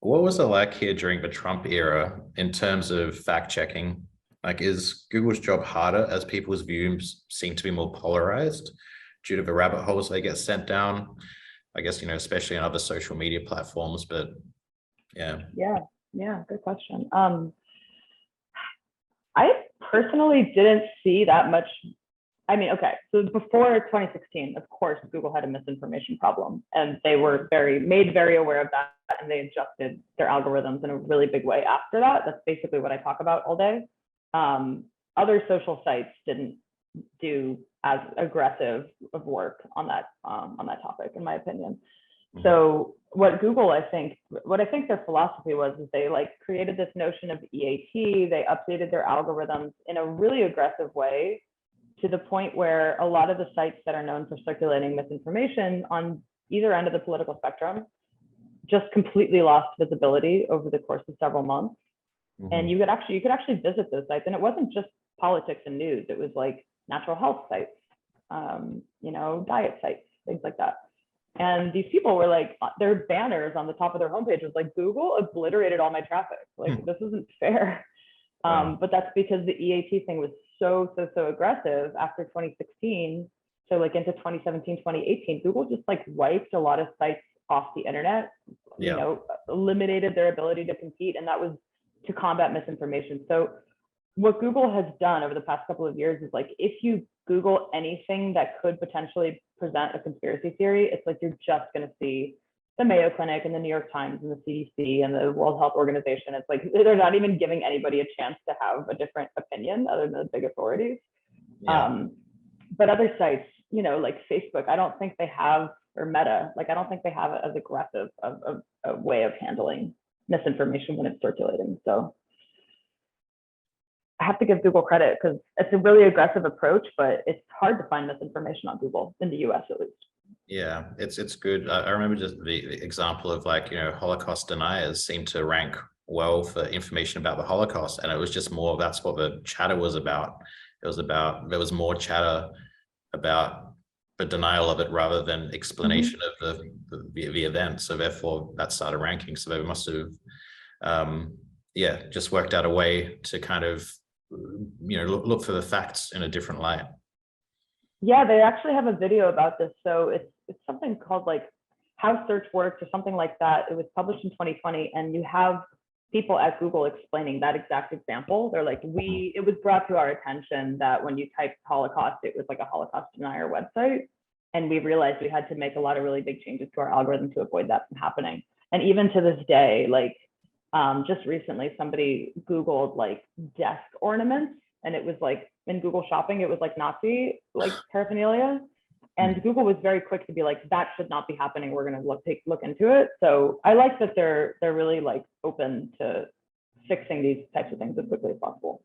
What was it like here during the Trump era in terms of fact checking? Like, is Google's job harder as people's views seem to be more polarized due to the rabbit holes they get sent down? I guess, especially on other social media platforms, but yeah. Yeah, good question. I personally didn't see that much. I mean, okay, so before 2016, of course, Google had a misinformation problem, and they were made very aware of that, and they adjusted their algorithms in a really big way after that. That's basically what I talk about all day. Other social sites didn't do as aggressive of work on that topic, in my opinion. So what I think their philosophy was is they created this notion of EAT. They updated their algorithms in a really aggressive way, to the point where a lot of the sites that are known for circulating misinformation on either end of the political spectrum just completely lost visibility over the course of several months. And you could actually visit those sites, and it wasn't just politics and news. It was like natural health sites, diet sites, things like that. And these people were their banners on the top of their homepage was like, Google obliterated all my traffic. This isn't fair. But that's because the EAT thing was so aggressive after 2016. So into 2017, 2018, Google just wiped a lot of sites off the internet, eliminated their ability to compete. And that was to combat misinformation. So what Google has done over the past couple of years is if you Google anything that could potentially present a conspiracy theory, it's you're just going to see the Mayo Clinic and the New York Times and the CDC and the World Health Organization. It's they're not even giving anybody a chance to have a different opinion other than the big authorities. But other sites, like Facebook, I don't think they have, or Meta, I don't think they have as aggressive of a way of handling misinformation when it's circulating. So I have to give Google credit because it's a really aggressive approach, but it's hard to find misinformation on Google, in the US at least. Yeah, it's good. I remember just the example of Holocaust deniers seem to rank well for information about the Holocaust, and it was just more, that's what the chatter was about. There was more chatter about the denial of it rather than explanation of the event. So therefore that started ranking. So they must have just worked out a way to kind of look for the facts in a different light. Yeah, they actually have a video about this. So it's something called How Search Works or something like that. It was published in 2020, and you have people at Google explaining that exact example. They're it was brought to our attention that when you typed Holocaust, it was a Holocaust denier website. And we realized we had to make a lot of really big changes to our algorithm to avoid that from happening. And even to this day, just recently, somebody Googled desk ornaments, and it was in Google Shopping, it was Nazi paraphernalia. And Google was very quick to be that should not be happening. We're going to look into it. So I like that they're really open to fixing these types of things as quickly as possible.